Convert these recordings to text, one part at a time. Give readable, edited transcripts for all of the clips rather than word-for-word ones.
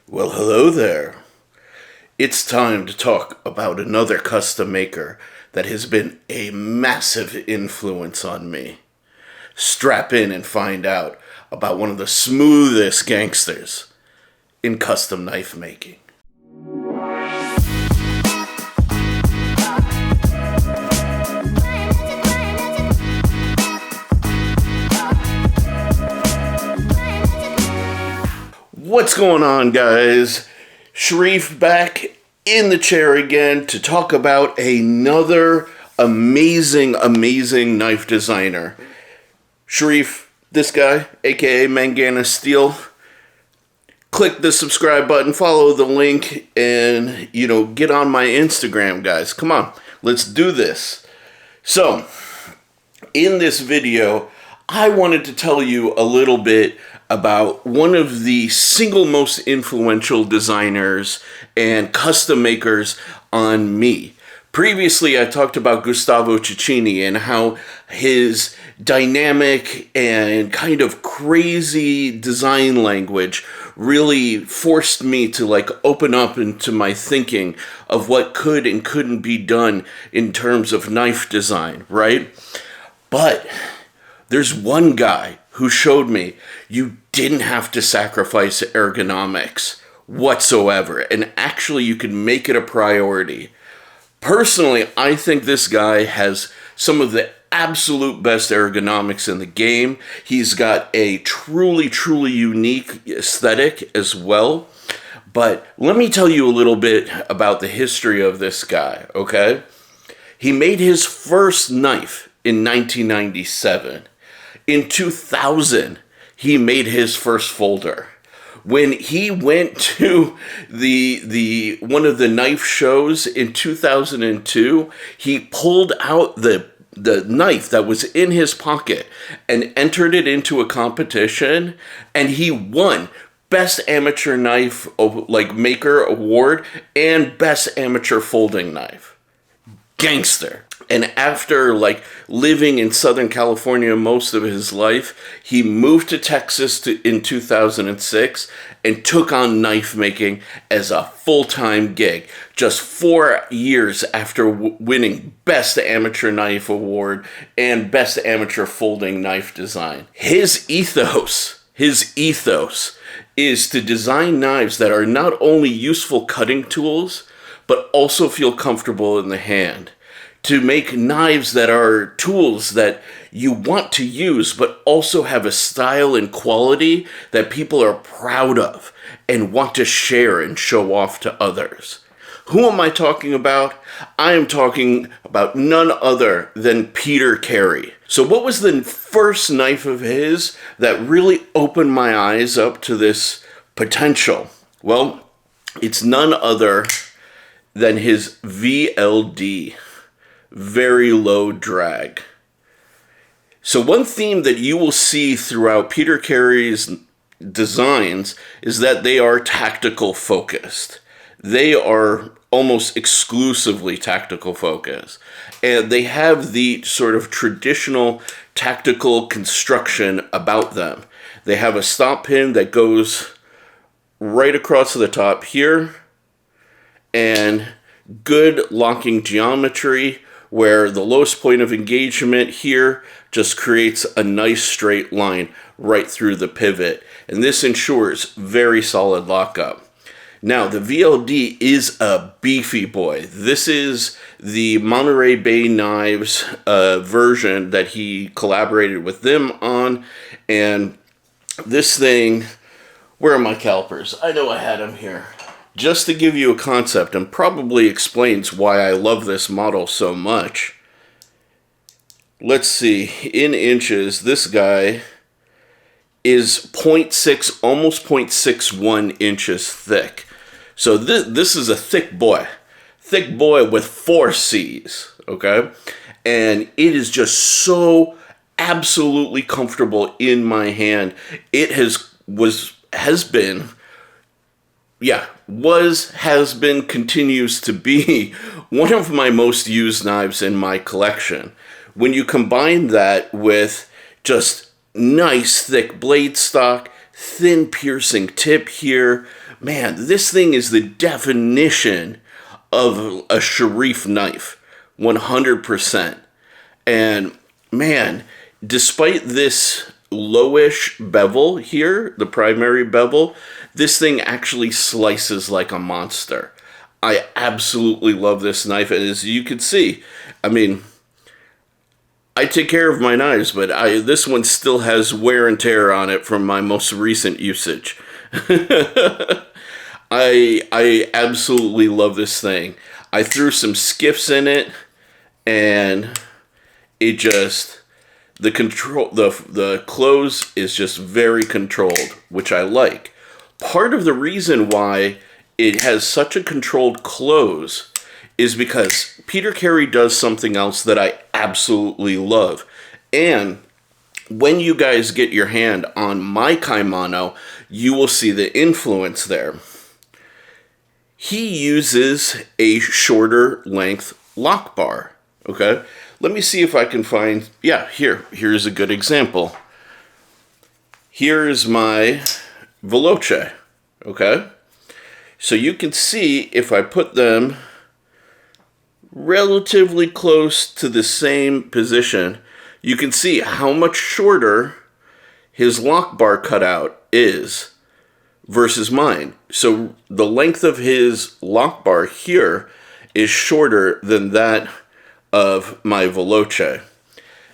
Well, hello there. It's time to talk about another custom maker that has been a massive influence on me. Strap in and find out about one of the smoothest gangsters in custom knife making. What's going on, guys? Sharif back in the chair again to talk about another amazing knife designer. Sharif, this guy, aka Mangana Steel. Click the subscribe button, follow the link, and, get on my Instagram, guys. Come on, let's do this. So, in this video, I wanted to tell you a little bit about one of the single most influential designers and custom makers on me. Previously, I talked about Gustavo Cecchini and how his dynamic and kind of crazy design language really forced me to open up into my thinking of what could and couldn't be done in terms of knife design, right? But there's one guy who showed me you didn't have to sacrifice ergonomics whatsoever, and actually you can make it a priority. Personally, I think this guy has some of the absolute best ergonomics in the game. He's got a truly unique aesthetic as well. But let me tell you a little bit about the history of this guy, okay? He made his first knife in 1997. In 2000, he made his first folder. When he went to the one of the knife shows in 2002, he pulled out the knife that was in his pocket and entered it into a competition, and he won Best Amateur Knife Maker Award and Best Amateur Folding Knife. Gangster. And after living in Southern California most of his life, he moved to Texas in 2006 and took on knife making as a full-time gig. Just 4 years after winning Best Amateur Knife Award and Best Amateur Folding Knife Design. His ethos is to design knives that are not only useful cutting tools, but also feel comfortable in the hand. To make knives that are tools that you want to use, but also have a style and quality that people are proud of and want to share and show off to others. Who am I talking about? I am talking about none other than Peter Carey. So what was the first knife of his that really opened my eyes up to this potential? Well, it's none other than his VLD. Very low drag. So one theme that you will see throughout Peter Carey's designs is that they are tactical focused. They are almost exclusively tactical focused. And they have the sort of traditional tactical construction about them. They have a stop pin that goes right across the top here, and good locking geometry, where the lowest point of engagement here just creates a nice straight line right through the pivot. And this ensures very solid lockup. Now, the VLD is a beefy boy. This is the Monterey Bay Knives version that he collaborated with them on. And this thing, where are my calipers? I know I had them here. Just to give you a concept, and probably explains why I love this model so much. Let's see, in inches, this guy is 0.6, almost 0.61 inches thick. So this is a thick boy with 4 C's, okay? And it is just so absolutely comfortable in my hand. It has been, continues to be one of my most used knives in my collection. When you combine that with just nice thick blade stock, thin piercing tip here, man, this thing is the definition of a Sharif knife, 100%. And man, despite this lowish bevel here, the primary bevel, this thing actually slices like a monster. I absolutely love this knife, and as you can see, I mean, I take care of my knives, but this one still has wear and tear on it from my most recent usage. I absolutely love this thing. I threw some skiffs in it, and it just, the close is just very controlled, which I like. Part of the reason why it has such a controlled close is because Peter Carey does something else that I absolutely love. And when you guys get your hand on my Kaimano, you will see the influence there. He uses a shorter length lock bar, okay? Let me see if I can find, yeah, here's a good example. Here's my VELOCE, okay? So you can see if I put them relatively close to the same position, you can see how much shorter his lock bar cutout is versus mine. So the length of his lock bar here is shorter than that of my VELOCE.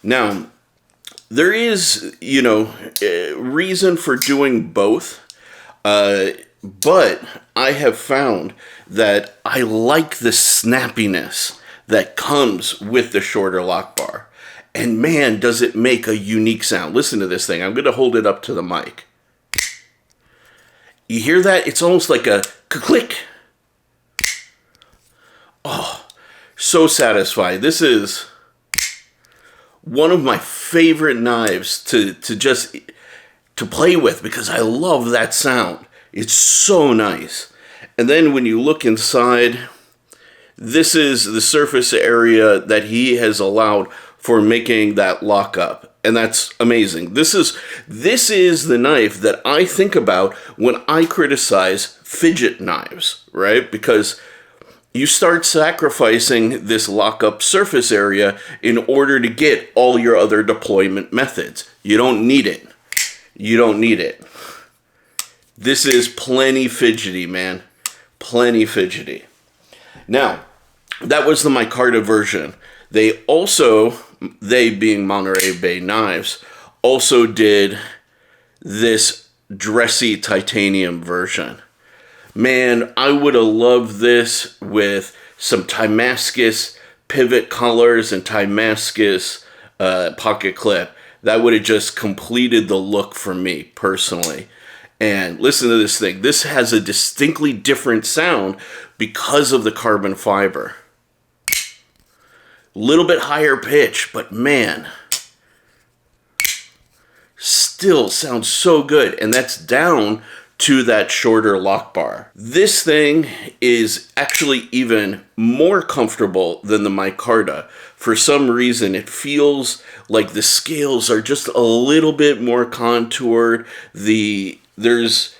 Now, there is, reason for doing both, but I have found that I like the snappiness that comes with the shorter lock bar. And man, does it make a unique sound. Listen to this thing. I'm going to hold it up to the mic. You hear that? It's almost like a click. Oh, so satisfying. This is one of my favorite knives to play with because I love that sound. It's so nice. And then when you look inside, this is the surface area that he has allowed for making that lockup. And that's amazing. This is the knife that I think about when I criticize fidget knives, right? Because you start sacrificing this lockup surface area in order to get all your other deployment methods. You don't need it. You don't need it. This is plenty fidgety, man. Plenty fidgety. Now, that was the micarta version. They being Monterey Bay Knives, also did this dressy titanium version. Man, I would have loved this with some Damascus pivot collars and Damascus pocket clip. That would have just completed the look for me, personally. And listen to this thing. This has a distinctly different sound because of the carbon fiber. Little bit higher pitch, but man, still sounds so good. And that's down to that shorter lock bar. This thing is actually even more comfortable than the micarta. For some reason, it feels like the scales are just a little bit more contoured. There's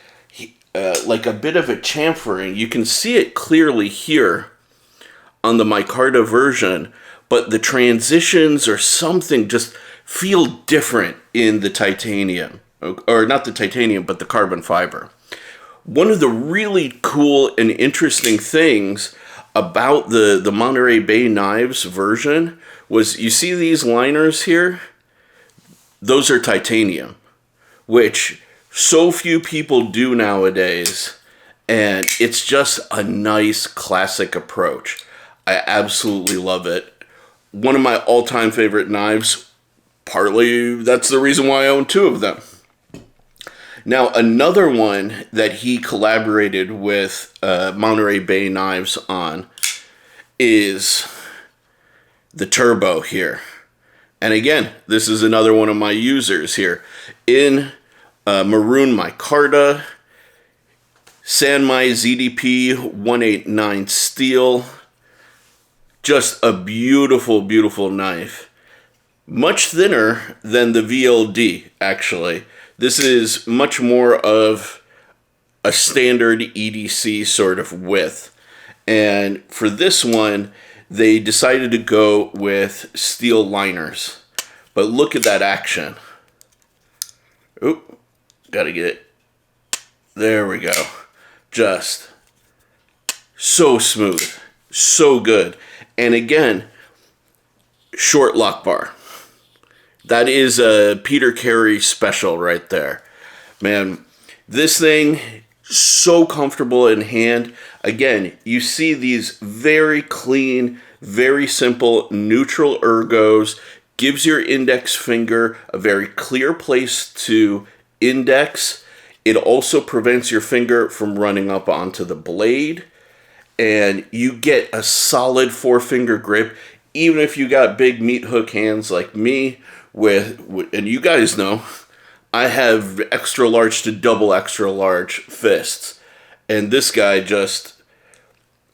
like a bit of a chamfering. You can see it clearly here on the micarta version, but the transitions or something just feel different in the titanium. Or not the titanium, but the carbon fiber. One of the really cool and interesting things about the Monterey Bay Knives version was, you see these liners here? Those are titanium, which so few people do nowadays, and it's just a nice classic approach. I absolutely love it. One of my all-time favorite knives. Partly that's the reason why I own two of them. Now, another one that he collaborated with Monterey Bay Knives on is the Turbo here. And again, this is another one of my users here. In maroon micarta, Sanmai ZDP 189 steel. Just a beautiful, beautiful knife. Much thinner than the VLD, actually. This is much more of a standard EDC sort of width. And for this one, they decided to go with steel liners. But look at that action. Oop, gotta get it. There we go. Just so smooth, so good. And again, short lock bar. That is a Peter Carey special right there. Man, this thing, so comfortable in hand. Again, you see these very clean, very simple, neutral ergos. Gives your index finger a very clear place to index. It also prevents your finger from running up onto the blade. And you get a solid four-finger grip, even if you got big meat hook hands like me. And you guys know, I have extra large to double extra large fists. And this guy just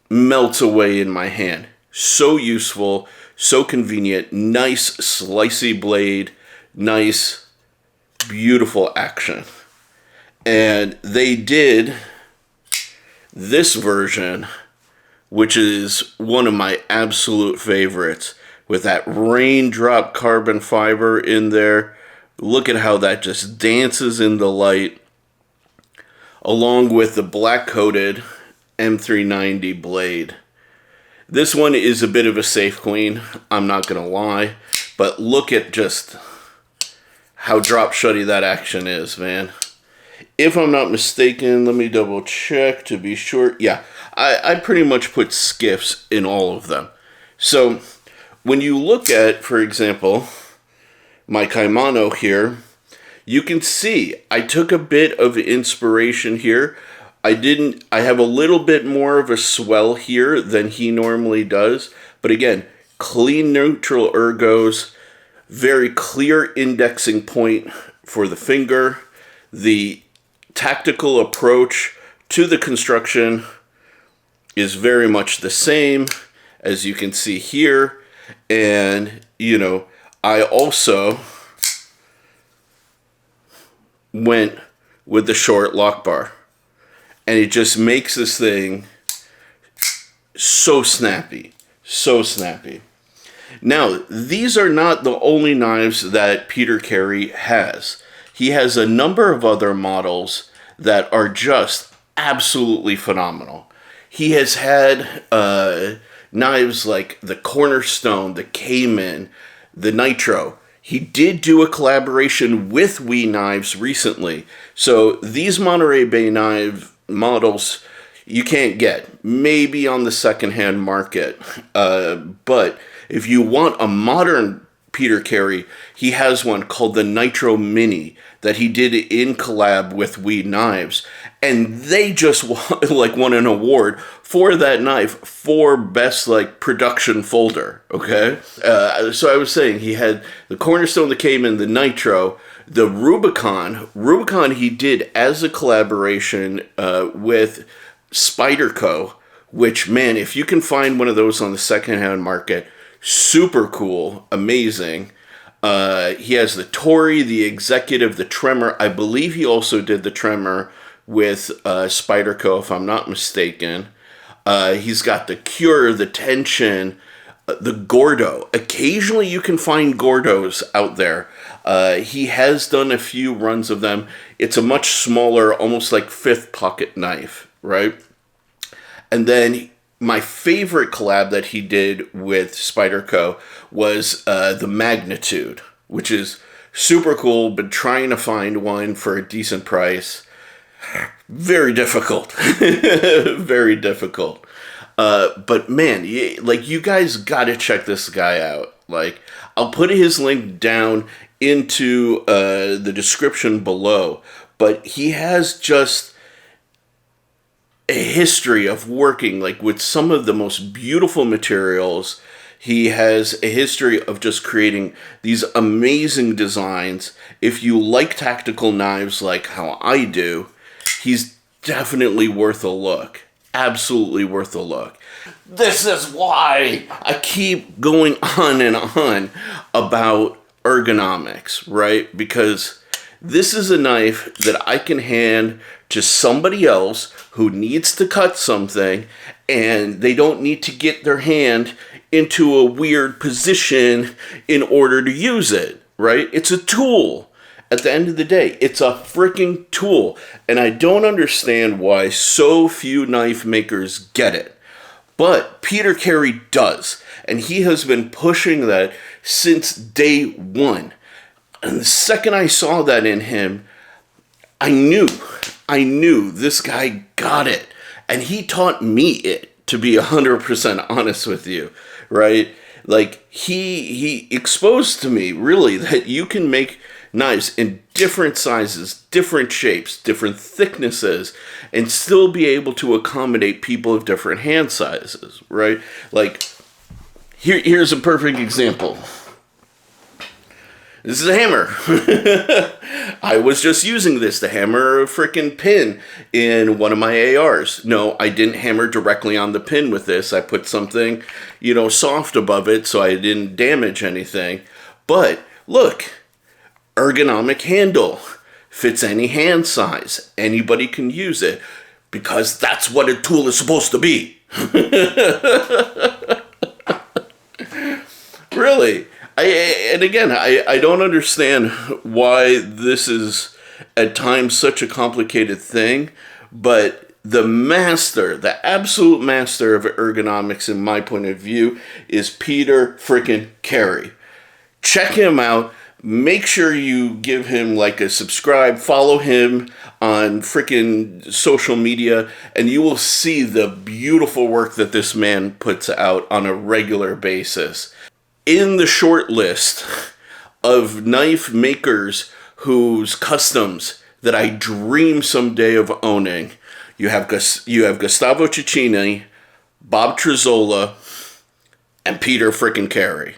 melts away in my hand. So useful, so convenient, nice slicey blade, nice, beautiful action. And they did this version, which is one of my absolute favorites, with that raindrop carbon fiber in there. Look at how that just dances in the light, along with the black-coated M390 blade. This one is a bit of a safe queen, I'm not going to lie, but look at just how drop-shutty that action is, man. If I'm not mistaken, let me double check to be sure. Yeah, I pretty much put skiffs in all of them. So when you look at, for example, my kimono here, you can see I took a bit of inspiration here. I have a little bit more of a swell here than he normally does. But again, clean neutral ergos, very clear indexing point for the finger. The tactical approach to the construction is very much the same, as you can see here. And, you know, I also went with the short lock bar. And it just makes this thing so snappy, so snappy. Now, these are not the only knives that Peter Carey has. He has a number of other models that are just absolutely phenomenal. He has had knives like the Cornerstone, the Cayman, the Nitro. He did do a collaboration with We Knives recently. So these Monterey Bay knife models you can't get. Maybe on the secondhand market. But if you want a modern Peter Carey, he has one called the Nitro Mini that he did in collab with We Knives. And they just won an award for that knife for best production folder, okay? So I was saying he had the Cornerstone, the Cayman, the Nitro, the Rubicon. Rubicon he did as a collaboration with Spyderco, which, man, if you can find one of those on the secondhand market, super cool, amazing. He has the Tory, the Executive, the Tremor. I believe he also did the Tremor with Spyderco, if I'm not mistaken. He's got the Cure, the Tension, the Gordo. Occasionally you can find Gordos out there. He has done a few runs of them. It's a much smaller, almost like fifth pocket knife, right? And then my favorite collab that he did with Spyderco was the Magnitude, which is super cool. Been trying to find one for a decent price. Very difficult. Very difficult. But man, you guys gotta check this guy out. I'll put his link down into the description below. But he has just a history of working with some of the most beautiful materials. He has a history of just creating these amazing designs. If you like tactical knives like how I do, he's definitely worth a look. Absolutely worth a look. This is why I keep going on and on about ergonomics, right? Because This is a knife that I can hand to somebody else who needs to cut something, and they don't need to get their hand into a weird position in order to use it, right? It's a tool. At the end of the day, it's a freaking tool. And I don't understand why so few knife makers get it. But Peter Carey does. And he has been pushing that since day one. And the second I saw that in him, I knew this guy got it. And he taught me it, to be 100% honest with you, right? Like, he exposed to me, really, that you can make knives in different sizes, different shapes, different thicknesses, and still be able to accommodate people of different hand sizes, right? Like, here's a perfect example. This is a hammer. I was just using this to hammer a freaking pin in one of my ARs. No, I didn't hammer directly on the pin with this. I put something, soft above it so I didn't damage anything. But look, ergonomic handle. Fits any hand size. Anybody can use it because that's what a tool is supposed to be. Really. I don't understand why this is at times such a complicated thing, but the absolute master of ergonomics in my point of view is Peter frickin' Carey. Check him out. Make sure you give him like a subscribe, follow him on frickin' social media, and you will see the beautiful work that this man puts out on a regular basis. In the short list of knife makers whose customs that I dream someday of owning, you have Gustavo Cecchini, Bob Trezzola, and Peter frickin' Carey.